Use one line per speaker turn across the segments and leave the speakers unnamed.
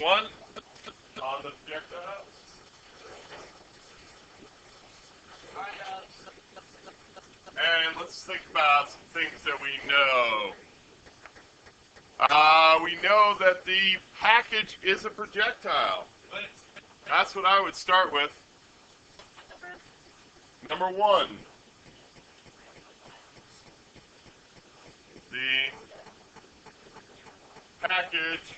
One on the projectile. And let's think about some things that we know. We know that the package is a projectile. That's what I would start with. Number one, the package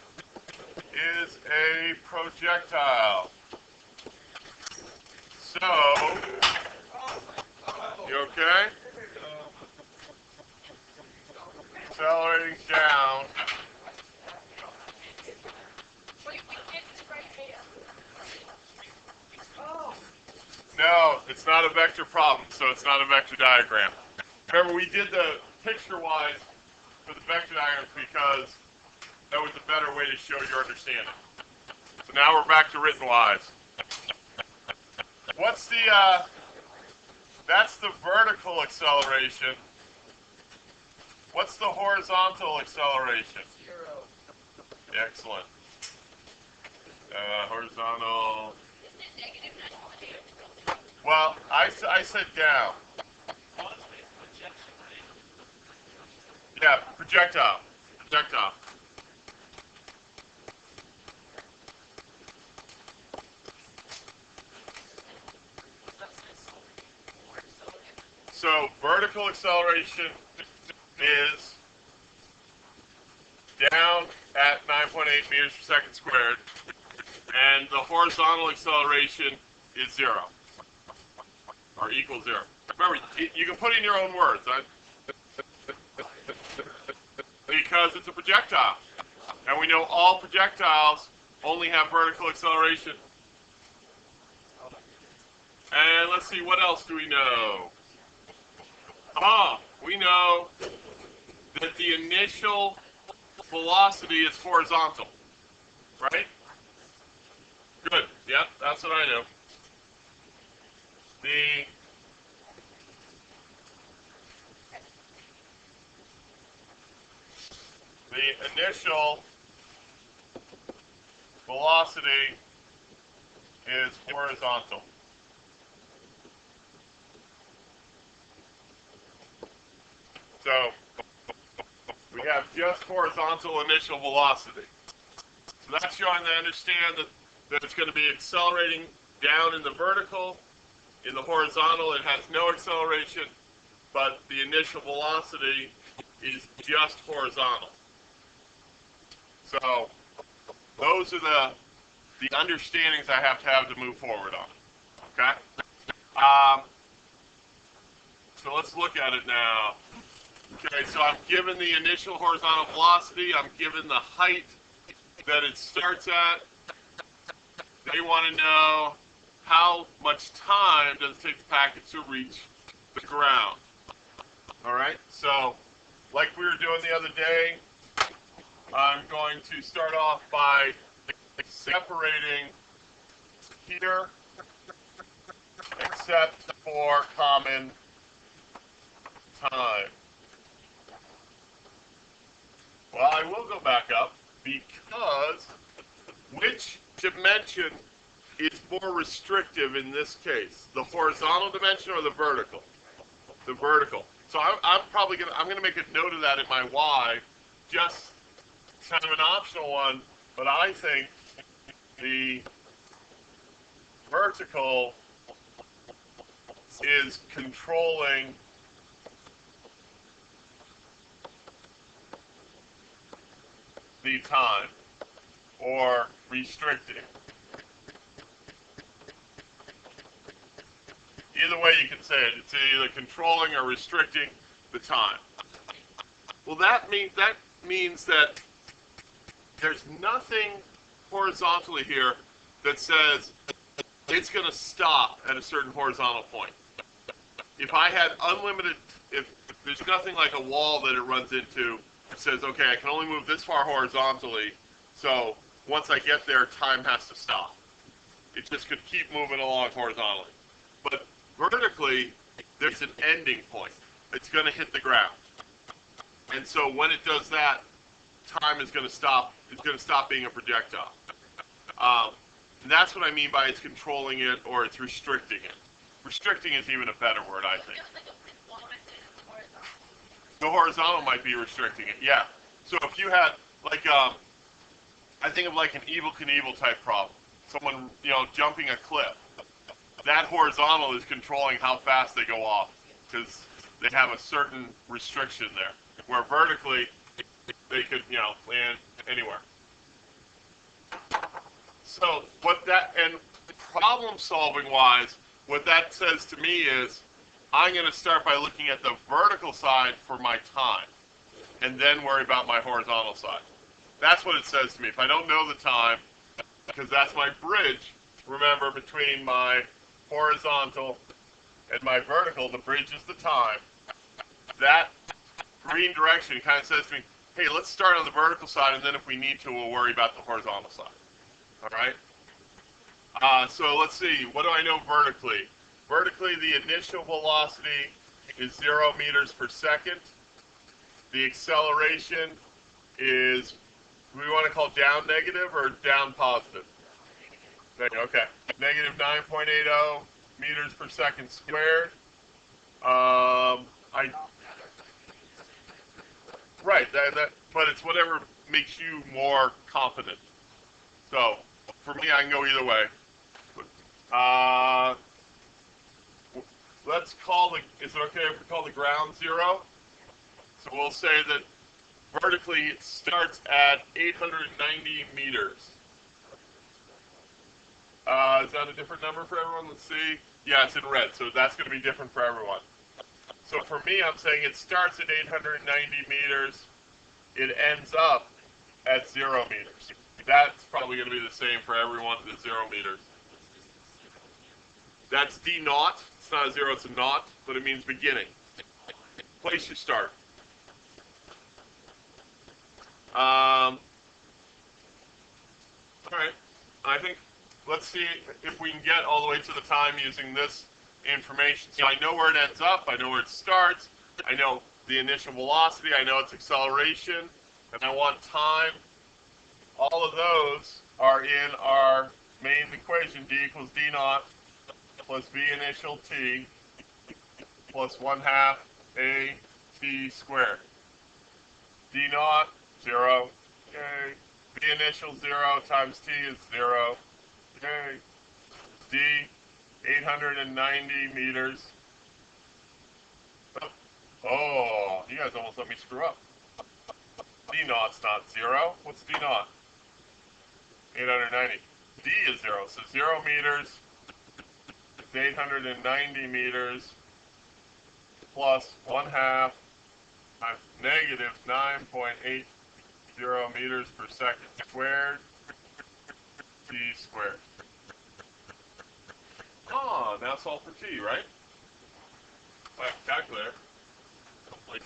is a projectile. So, you okay? Accelerating down. No, it's not a vector problem, so it's not a vector diagram. Remember, we did the picture-wise for the vector diagrams because that was a better way to show your understanding. So now we're back to written-wise. What's the, that's the vertical acceleration. What's the horizontal acceleration? 0. Excellent. Horizontal. Well, I said down. Yeah, projectile. Projectile. So vertical acceleration is down at 9.8 meters per second squared, and the horizontal acceleration is 0, or equals 0. Remember, you can put in your own words, because it's a projectile, and we know all projectiles only have vertical acceleration. And let's see, what else do we know? We know that the initial velocity is horizontal, right? Good. Yep, that's what I know. The initial velocity is horizontal. So we have just horizontal initial velocity. So that's showing they understand that it's going to be accelerating down in the vertical. In the horizontal, it has no acceleration, but the initial velocity is just horizontal. So those are the understandings I have to move forward on. Okay? So let's look at it now. Okay, so I'm given the initial horizontal velocity. I'm given the height that it starts at. They want to know how much time does it take the packet to reach the ground. All right, so like we were doing the other day, I'm going to start off by separating here, except for common time. Well, I will go back up because which dimension is more restrictive in this case? The horizontal dimension or the vertical? The vertical. So I'm gonna make a note of that in my Y, just kind of an optional one, but I think the vertical is controlling the time, or restricting. Either way you can say it. It's either controlling or restricting the time. Well, that means that there's nothing horizontally here that says it's going to stop at a certain horizontal point. If I had unlimited, if there's nothing like a wall that it runs into, it says, okay, I can only move this far horizontally, so once I get there, time has to stop. It just could keep moving along horizontally. But vertically, there's an ending point. It's going to hit the ground. And so when it does that, time is going to stop. It's going to stop being a projectile. And that's what I mean by it's controlling it or it's restricting it. Restricting is even a better word, I think. The horizontal might be restricting it, yeah. So if you had, like, I think of like an Evel Knievel type problem. Someone, jumping a cliff. That horizontal is controlling how fast they go off because they have a certain restriction there. Where vertically, they could, land anywhere. So and problem solving wise, what that says to me is I'm going to start by looking at the vertical side for my time and then worry about my horizontal side. That's what it says to me. If I don't know the time, because that's my bridge, remember, between my horizontal and my vertical, the bridge is the time. That green direction kind of says to me, hey, let's start on the vertical side, and then if we need to, we'll worry about the horizontal side. All right? So let's see. What do I know vertically? Vertically, the initial velocity is 0 meters per second. The acceleration is, do we want to call down negative or down positive? Okay. Negative 9.80 meters per second squared. Right, but it's whatever makes you more confident. So, for me, I can go either way. Let's call is it okay if we call the ground 0? So we'll say that vertically it starts at 890 meters. Is that a different number for everyone? Let's see. Yeah, it's in red, so that's going to be different for everyone. So for me, I'm saying it starts at 890 meters. It ends up at 0 meters. That's probably going to be the same for everyone at 0 meters. That's D naught. It's not a 0, it's a naught, but it means beginning. Place you start. All right. I think, let's see if we can get all the way to the time using this information. So I know where it ends up. I know where it starts. I know the initial velocity. I know its acceleration. And I want time. All of those are in our main equation. D equals D naught plus V initial T plus 1/2 A T squared. D naught, 0. Okay. V initial 0 times T is 0. Okay. D, 890 meters. Oh, you guys almost let me screw up. D naught's not 0. What's D naught? 890. D is 0. So 0 meters is 890 meters plus 1/2 times negative 9.80 meters per second squared. T squared. Oh, now solve for T, right? I have a calculator. Like,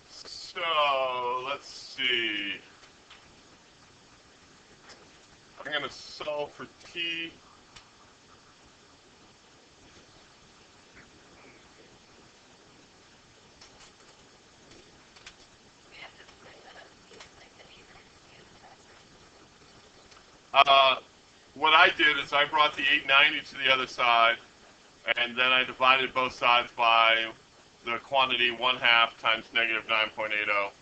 so, let's see. I'm going to solve for T. What I did is I brought the 890 to the other side, and then I divided both sides by the quantity 1/2 times negative 9.80.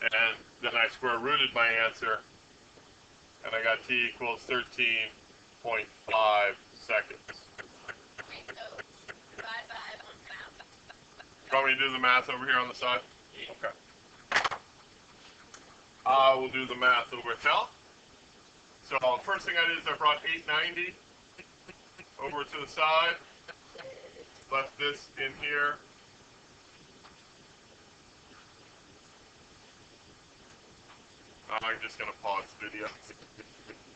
And then I square rooted my answer, and I got T equals 13.5 seconds. You want me to do the math over here on the side? Okay. We'll do the math over here. So first thing I did is I brought 890 over to the side, left this in here. I'm just going to pause the video.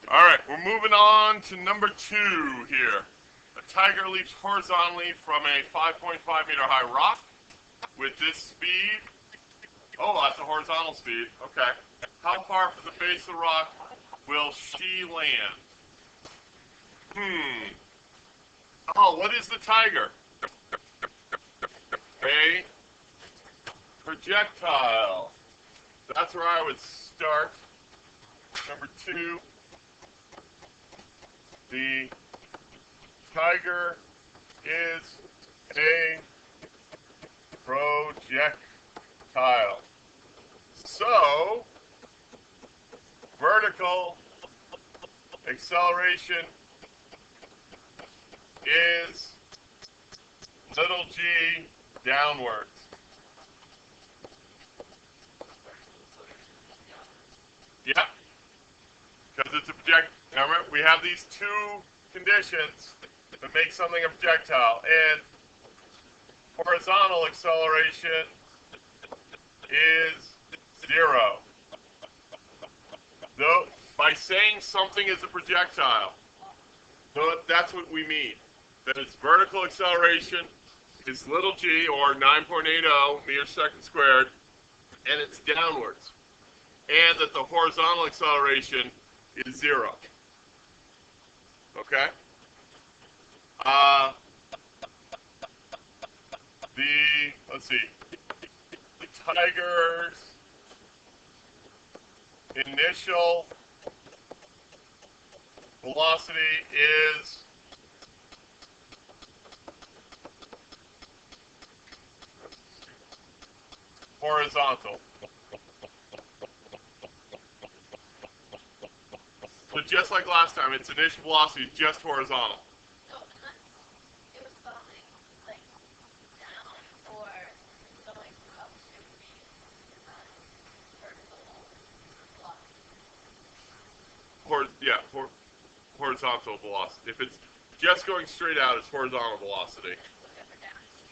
All right, we're moving on to number 2 here. A tiger leaps horizontally from a 5.5 meter high rock with this speed. Oh, that's a horizontal speed. Okay. How far from the base of the rock will she land? Oh, what is the tiger? A projectile. That's where I would start. Number 2, the tiger is a projectile. So, vertical acceleration is little g downwards. Yeah, because it's a project. Remember, we have these 2 conditions that make something a projectile, and horizontal acceleration is 0. Though, by saying something is a projectile, that's what we mean. That its vertical acceleration is little g, or 9.80 meters per second squared, and it's downwards. And that the horizontal acceleration is 0. Okay? Let's see, the tiger's initial velocity is horizontal. So just like last time, its initial velocity is just horizontal.
So it was going like down or going up to be vertical velocity.
Horizontal velocity. If it's just going straight out, it's horizontal velocity.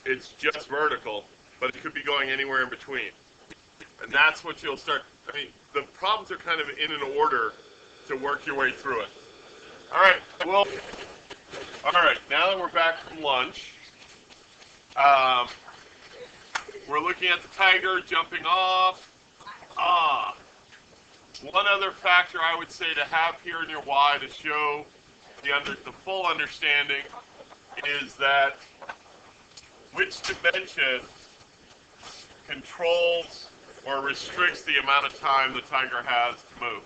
It's just vertical, but it could be going anywhere in between. And that's what you'll start. I mean, the problems are kind of in an order to work your way through it. All right. Well, all right. Now that we're back from lunch, we're looking at the tiger jumping off. One other factor I would say to have here in your Y to show the full understanding is that which dimension controls or restricts the amount of time the tiger has to move.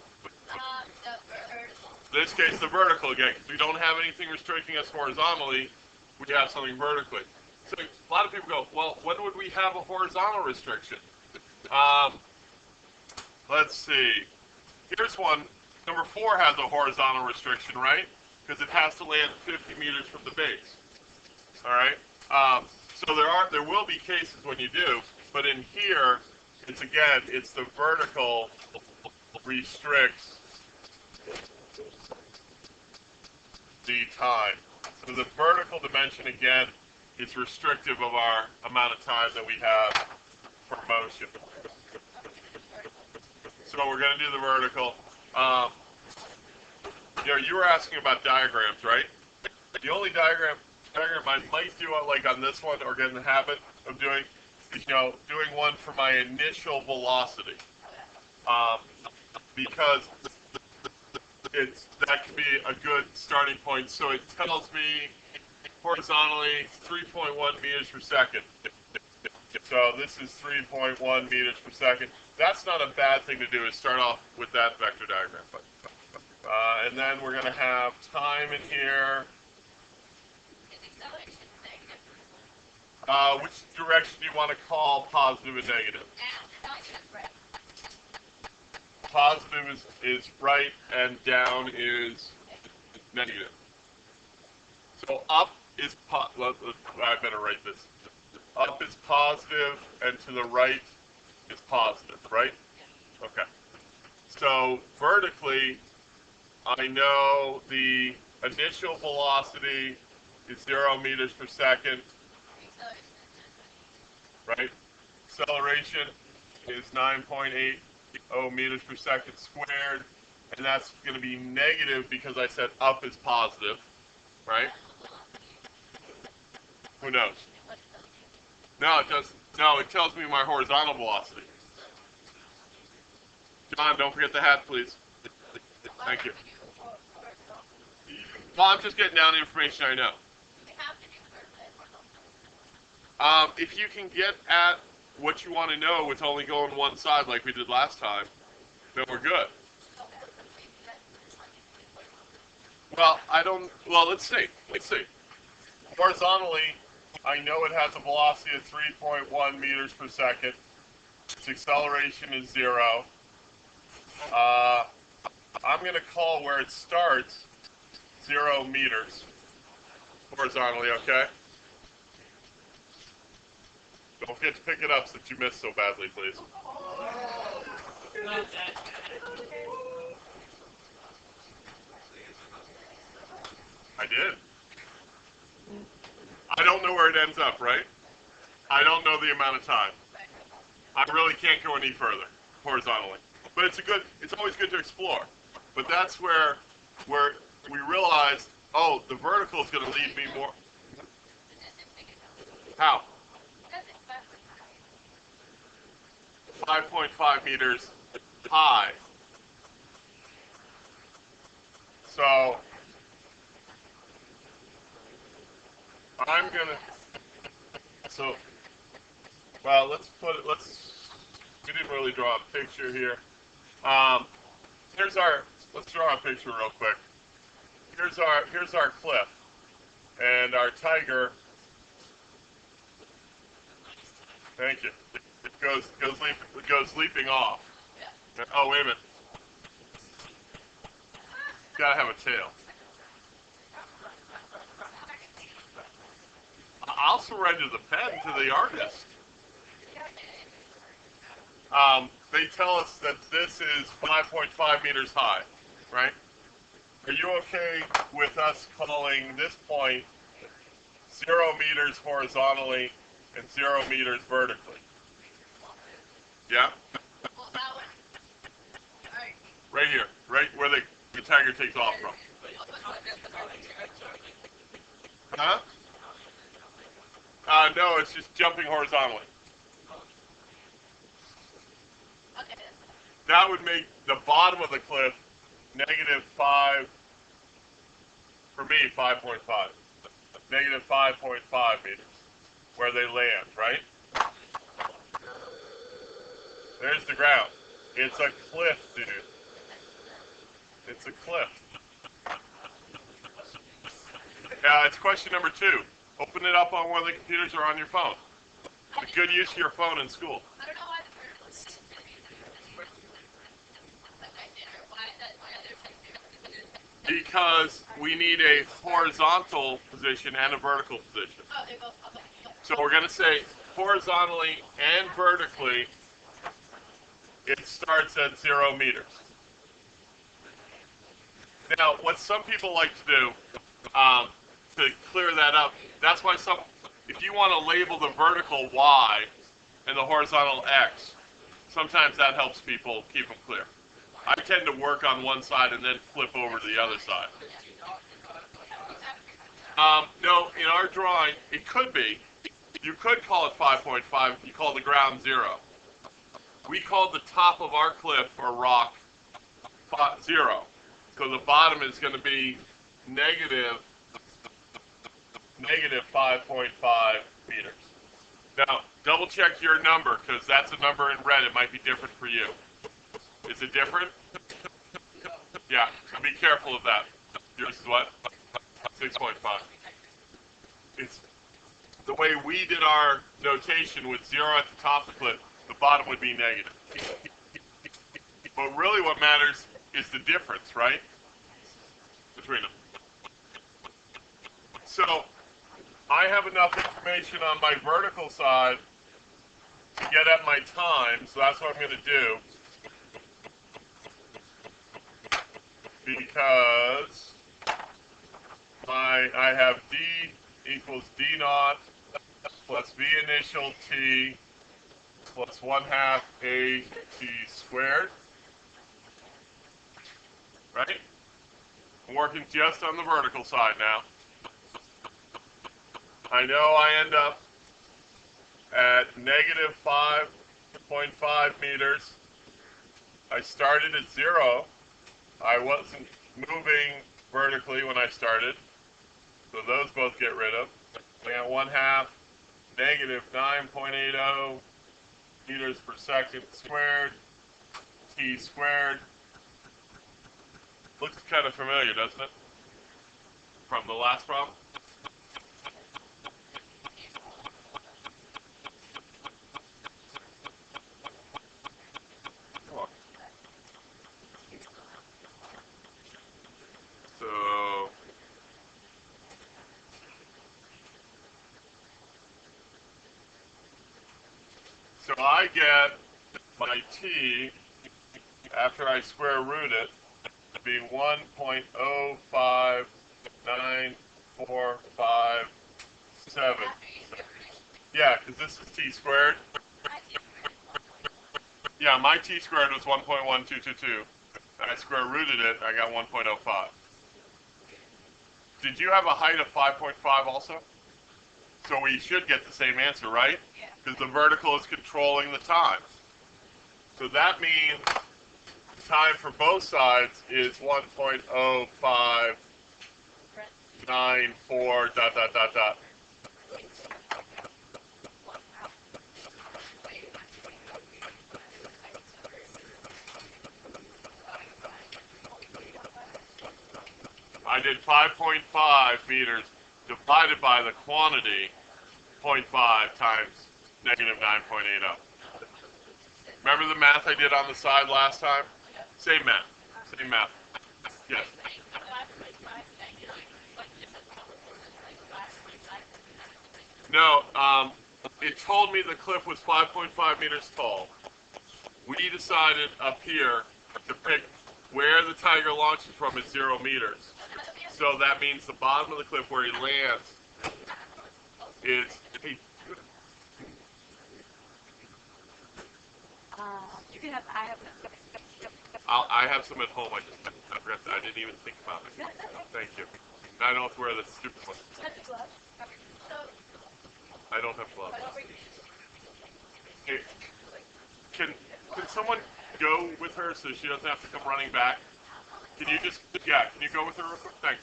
In this case, the vertical again, because we don't have anything restricting us horizontally, we have something vertically. So a lot of people go, well, when would we have a horizontal restriction? Let's see. Here's one. Number 4 has a horizontal restriction, right? Because it has to land 50 meters from the base. All right. So there will be cases when you do, but in here, it's the vertical restricts the time. So the vertical dimension again is restrictive of our amount of time that we have for motion. So we're going to do the vertical. You were asking about diagrams, right? The only diagram I might do like on this one, or get in the habit of doing, is doing one for my initial velocity, because that can be a good starting point. So it tells me horizontally 3.1 meters per second. So this is 3.1 meters per second. That's not a bad thing to do, is start off with that vector diagram. And then we're going to have time in here. Which direction do you want to call positive and negative? Positive is right and down is negative. So up is I better write this. Up is positive and to the right is positive, right? Okay. So vertically, I know the initial velocity is 0 meters per second, right? Acceleration is 9.80 meters per second squared, and that's going to be negative because I said up is positive, right? Who knows? No, it doesn't. No, it tells me my horizontal velocity. John, don't forget the hat, please. Thank you. Well, I'm just getting down the information I know. If you can get at what you want to know with only going one side like we did last time, then we're good. Well, let's see. Let's see. Horizontally, I know it has a velocity of 3.1 meters per second. Its acceleration is 0. I'm going to call where it starts 0 meters horizontally, okay? Don't forget to pick it up since you missed so badly, please. I did. I don't know where it ends up, right? I don't know the amount of time. I really can't go any further horizontally. But it's always good to explore. But that's where we realize, oh, the vertical is going to lead me more. How? 5.5 meters high. So I'm gonna. Well, we didn't really draw a picture here. Let's draw a picture real quick. Here's our cliff, and our tiger. Thank you. It goes leaping off. Yeah. Oh, wait a minute. Gotta have a tail. I'll surrender the pen to the artist. They tell us that this is 5.5 meters high, right? Are you okay with us calling this point 0 meters horizontally and 0 meters vertically? Yeah? Right here, right where the tiger takes off from. Huh? No, it's just jumping horizontally. That would make the bottom of the cliff -5, for me, 5.5. -5.5 meters, where they land, right? There's the ground. It's a cliff, dude. It's a cliff. It's question number 2. Open it up on one of the computers or on your phone. A good use of your phone in school.
I don't know why the
Because we need a horizontal position and a vertical position.
Oh, there goes. Okay.
So we're going to say horizontally and vertically, it starts at 0 meters. Now, what some people like to do, to clear that up, that's why if you want to label the vertical Y and the horizontal X, sometimes that helps people keep them clear. I tend to work on one side and then flip over to the other side. No, in our drawing, it could be. You could call it 5.5 if you call the ground 0. We called the top of our cliff or rock 0. So the bottom is going to be negative 5.5 meters. Now, double check your number because that's a number in red. It might be different for you. Is it different? Yeah, so be careful of that. Yours is what? 6.5. It's the way we did our notation with 0 at the top of the cliff, the bottom would be negative. But really what matters is the difference, right? Between them. So, I have enough information on my vertical side to get at my time, so that's what I'm going to do. Because I have D equals D naught plus V initial T plus 1/2 A T squared. Right? I'm working just on the vertical side now. I know I end up at negative 5.5 meters. I started at 0. I wasn't moving vertically when I started, so those both get rid of. I got 1/2 negative 9.80 meters per second squared, t squared. Looks kind of familiar, doesn't it? From the last problem? Come on. So I get my t, after I square root it, to be 1.0594557. Yeah, because this is t squared. Yeah, my t squared was 1.1222. And I square rooted it, I got 1.05. Did you have a height of 5.5 also? So we should get the same answer, right? Because the vertical is controlling the time. So that means the time for both sides is 1.0594 dot dot dot dot. I did 5.5 meters divided by the quantity, 0.5 times negative 9.80. Remember the math I did on the side last time? Same math. Same math. Yes. No, it told me the cliff was 5.5 meters tall. We decided up here to pick where the tiger launches from is 0 meters. So that means the bottom of the cliff where he lands is...
You can have,
I have some at home. I didn't even think about it. Thank you. I don't have to wear the stupid one. I don't have gloves. Hey, can someone go with her so she doesn't have to come running back? Can you just, yeah, can you go with her real quick? Thanks.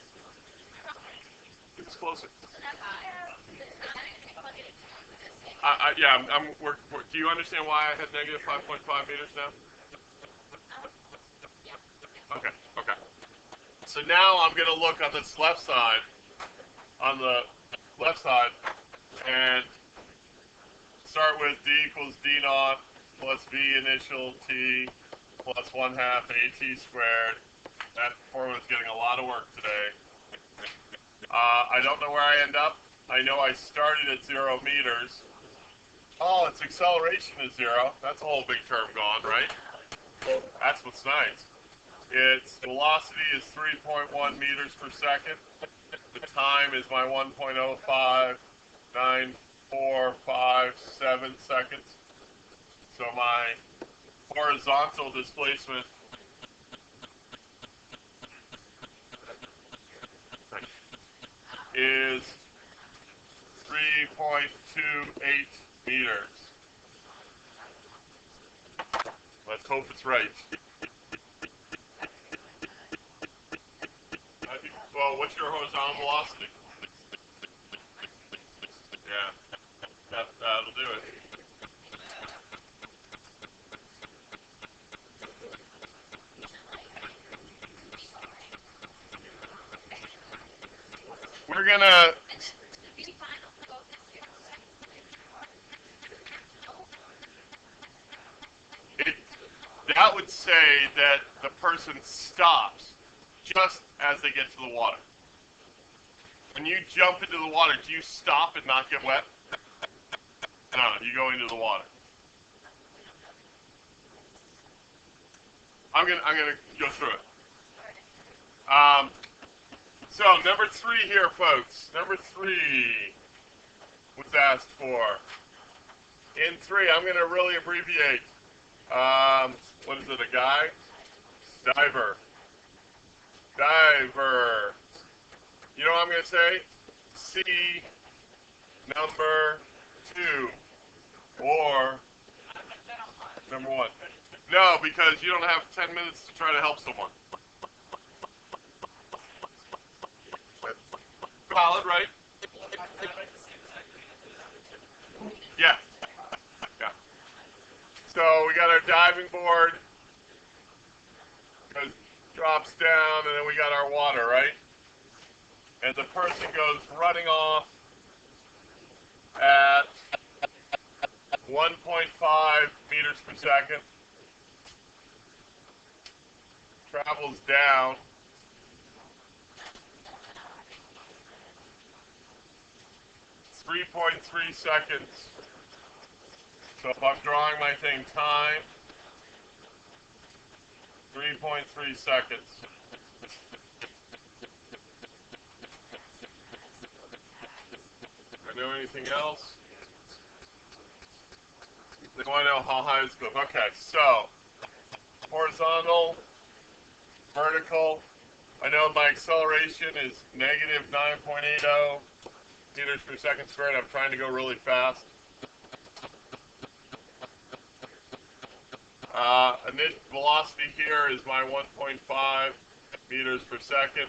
Get this closer. Yeah, do you understand why I had negative 5.5 meters now? Okay, okay. So now I'm going to look on this left side, and start with d equals d naught plus v initial t plus 1/2 at squared. That formula is getting a lot of work today. I don't know where I end up. I know I started at 0 meters. Oh, its acceleration is 0. That's a whole big term gone, right? That's what's nice. Its velocity is 3.1 meters per second. The time is my 1.0594557 seconds. So my horizontal displacement is 3.28 meters. Let's hope it's right. Well, what's your horizontal velocity? Yeah, that'll do it. We're gonna... That would say that the person stops just as they get to the water. When you jump into the water, do you stop and not get wet? No, you go into the water. I'm gonna go through it. So number 3 here, folks. Number 3 was asked for. In 3, I'm gonna really abbreviate. What is it? A guy? Diver. Diver. You know what I'm gonna say? C number 2 or number 1. No, because you don't have 10 minutes to try to help someone. Valid, right? Yeah, yeah. So we got our diving board, goes, drops down, and then we got our water, right? And the person goes running off at 1.5 meters per second, travels down 3.3 seconds. So if I'm drawing my thing time, 3.3 seconds. Do I know anything else? They want to know how high is the cliff. Okay, so horizontal, vertical. I know my acceleration is negative 9.80 meters per second squared. I'm trying to go really fast. Initial velocity here is my 1.5 meters per second.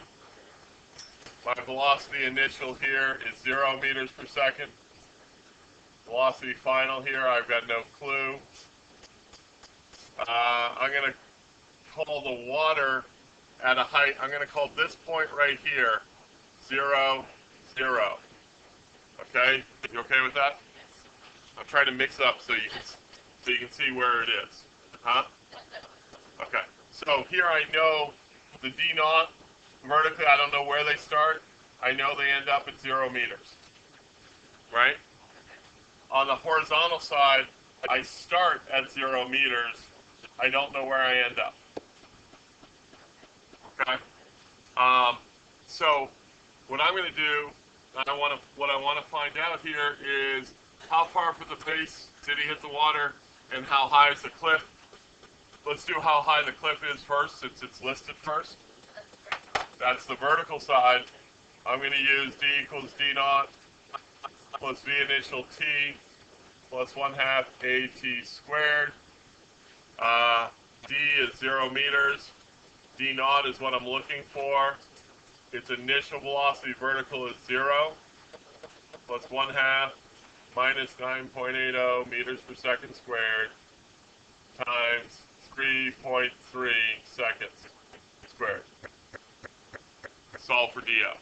My velocity initial here is 0 meters per second. Velocity final here, I've got no clue. I'm going to call the water at a height. I'm going to call this point right here 0, 0. Okay? You okay with that? I'm trying to mix up so you can see where it is. Huh? Okay. So here I know the D naught vertically. I don't know where they start. I know they end up at 0 meters. Right? On the horizontal side, I start at 0 meters. I don't know where I end up. Okay. So what I'm going to do, what I want to find out here is how far from the base did he hit the water, and how high is the cliff. Let's do how high the cliff is first, since it's listed first. That's the vertical side. I'm going to use D equals D naught plus V initial T plus 1/2 AT squared. D is 0 meters. D naught is what I'm looking for. Its initial velocity vertical is 0 plus 1/2 minus 9.80 meters per second squared times 3.3 seconds squared. Solve for DO.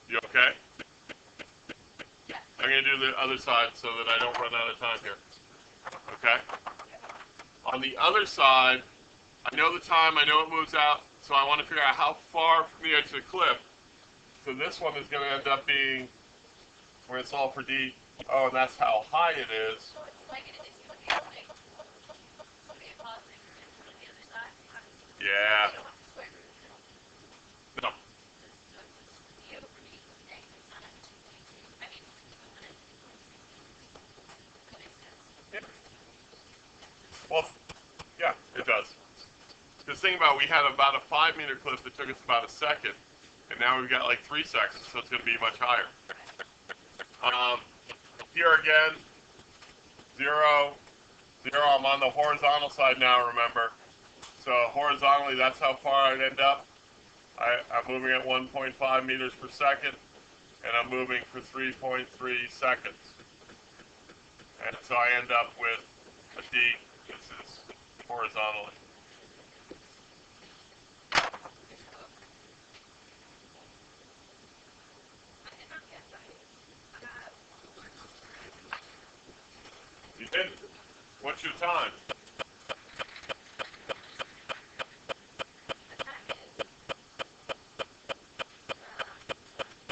You okay? I'm going to do the other side so that I don't run out of time here. Okay? On the other side, I know the time, I know it moves out, so I want to figure out how far from the edge of the cliff. So this one is going to end up being, we're going to solve for D. Oh, and that's how high it is.
So it's like it's looking positive on the other side.
Yeah. No. Yeah. Well, yeah, it does. Because think about it, we had about a 5-meter cliff that took us about a second, and now we've got like 3 seconds, so it's going to be much higher. Here again, 0, 0. I'm on the horizontal side now, remember. So horizontally, that's how far I'd end up. I'm moving at 1.5 meters per second, and I'm moving for 3.3 seconds. And so I end up with a D. This is horizontally. You did. What's your time?